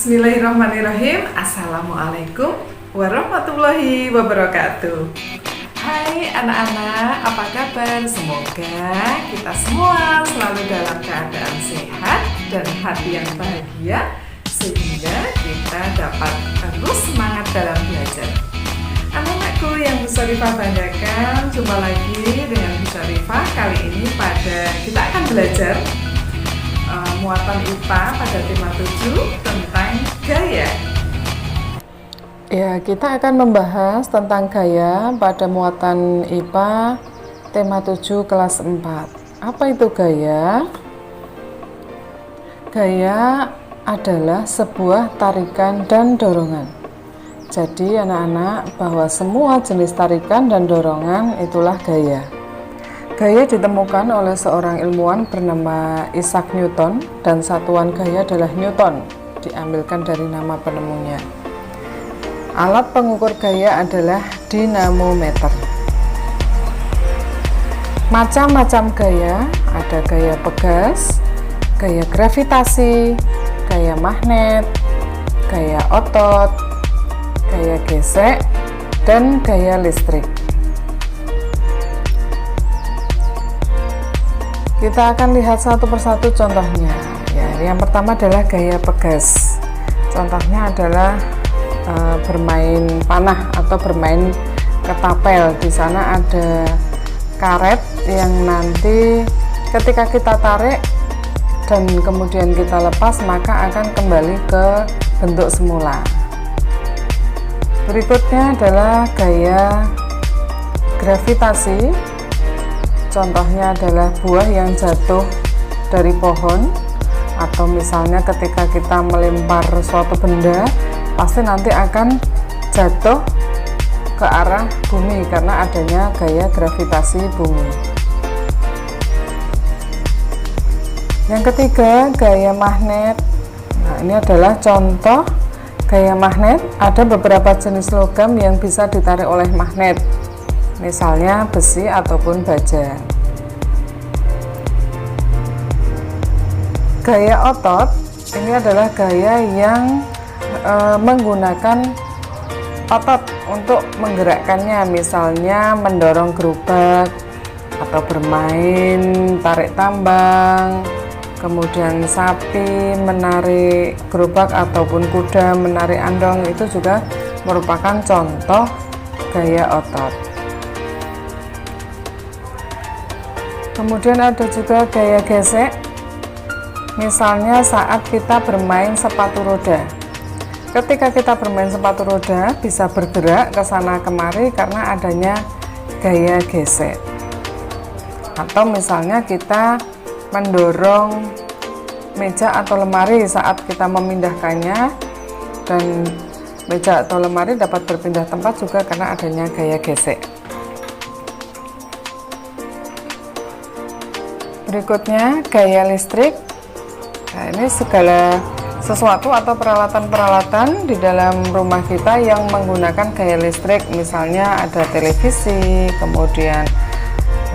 Bismillahirrahmanirrahim. Assalamualaikum warahmatullahi wabarakatuh. Hai anak-anak, apa kabar? Semoga kita semua selalu dalam keadaan sehat dan hati yang bahagia, sehingga kita dapat terus semangat dalam belajar. Anak-anakku yang Bu Syarifah banggakan, jumpa lagi dengan Bu Syarifah. Kali ini kita akan belajar muatan IPA pada tema 7 tentang gaya. Ya, kita akan membahas tentang gaya pada muatan IPA tema 7 kelas 4. Apa itu gaya? Gaya adalah sebuah tarikan dan dorongan. Jadi anak-anak, bahwa semua jenis tarikan dan dorongan itulah gaya. Gaya ditemukan oleh seorang ilmuwan bernama Isaac Newton, dan satuan gaya adalah Newton, diambilkan dari nama penemunya. Alat pengukur gaya adalah dinamometer. Macam-macam gaya, ada gaya pegas, gaya gravitasi, gaya magnet, gaya otot, gaya gesek, dan gaya listrik. Kita akan lihat satu persatu contohnya. Ya, yang pertama adalah gaya pegas. Contohnya adalah bermain panah atau bermain ketapel. Di sana ada karet yang nanti ketika kita tarik dan kemudian kita lepas, maka akan kembali ke bentuk semula. Berikutnya adalah gaya gravitasi. Contohnya adalah buah yang jatuh dari pohon, atau misalnya ketika kita melempar suatu benda, pasti nanti akan jatuh ke arah bumi karena adanya gaya gravitasi bumi. Yang ketiga, gaya magnet. Nah, ini adalah contoh gaya magnet. Ada beberapa jenis logam yang bisa ditarik oleh magnet, misalnya besi ataupun baja. Gaya otot ini adalah gaya yang menggunakan otot untuk menggerakkannya, misalnya mendorong gerobak atau bermain tarik tambang, kemudian sapi menarik gerobak ataupun kuda menarik andong, itu juga merupakan contoh gaya otot. Kemudian ada juga gaya gesek, misalnya saat kita bermain sepatu roda. Ketika kita bermain sepatu roda bisa bergerak ke sana kemari karena adanya gaya gesek. Atau misalnya kita mendorong meja atau lemari saat kita memindahkannya, dan meja atau lemari dapat berpindah tempat juga karena adanya gaya gesek. Berikutnya gaya listrik. Nah, ini segala sesuatu atau peralatan-peralatan di dalam rumah kita yang menggunakan gaya listrik. Misalnya ada televisi, kemudian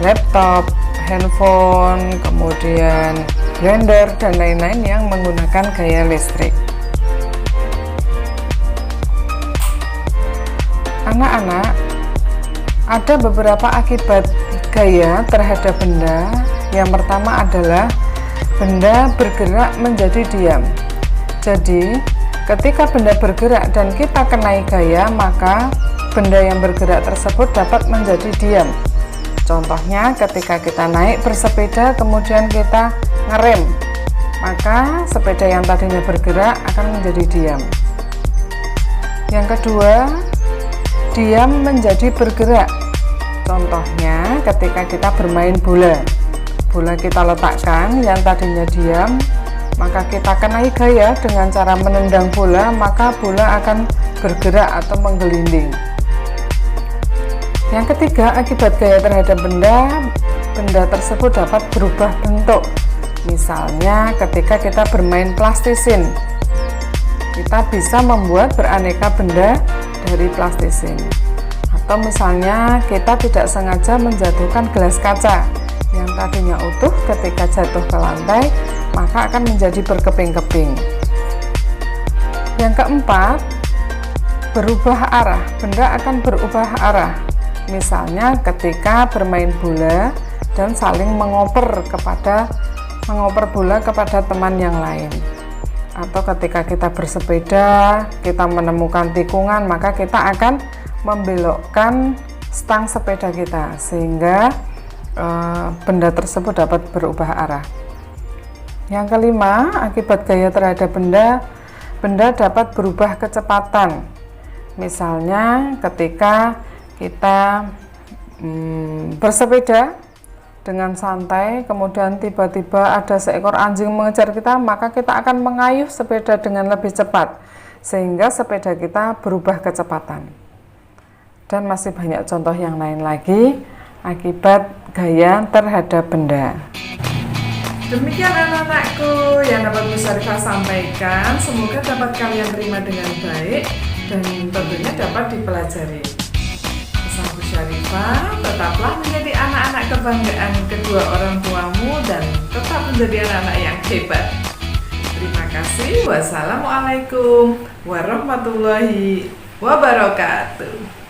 laptop, handphone, kemudian blender, dan lain-lain yang menggunakan gaya listrik. Anak-anak, ada beberapa akibat gaya terhadap benda. Yang pertama adalah benda bergerak menjadi diam. Jadi, ketika benda bergerak dan kita kenai gaya, maka benda yang bergerak tersebut dapat menjadi diam. Contohnya, ketika kita naik bersepeda kemudian kita ngerem, maka sepeda yang tadinya bergerak akan menjadi diam. Yang kedua, diam menjadi bergerak. Contohnya, ketika kita bermain bola. Bola kita letakkan yang tadinya diam, maka kita kenai gaya dengan cara menendang bola, maka bola akan bergerak atau menggelinding. Yang ketiga, akibat gaya terhadap benda tersebut dapat berubah bentuk. Misalnya ketika kita bermain plastisin, kita bisa membuat beraneka benda dari plastisin. Atau misalnya kita tidak sengaja menjatuhkan gelas kaca yang tadinya utuh, ketika jatuh ke lantai maka akan menjadi berkeping-keping. Yang keempat, berubah arah. Benda akan berubah arah. Misalnya ketika bermain bola dan saling mengoper bola kepada teman yang lain. Atau ketika kita bersepeda, kita menemukan tikungan, maka kita akan membelokkan stang sepeda kita sehingga benda tersebut dapat berubah arah. Yang kelima, akibat gaya terhadap benda dapat berubah kecepatan. Misalnya ketika kita bersepeda dengan santai, kemudian tiba-tiba ada seekor anjing mengejar kita, maka kita akan mengayuh sepeda dengan lebih cepat sehingga sepeda kita berubah kecepatan. Dan masih banyak contoh yang lain lagi akibat gaya terhadap benda. Demikian anak-anakku yang dapat Bu Syarifah sampaikan, semoga dapat kalian terima dengan baik dan tentunya dapat dipelajari. Pesan Bu Syarifah, tetaplah menjadi anak-anak kebanggaan kedua orang tuamu dan tetap menjadi anak-anak yang hebat. Terima kasih. Wassalamualaikum warahmatullahi wabarakatuh.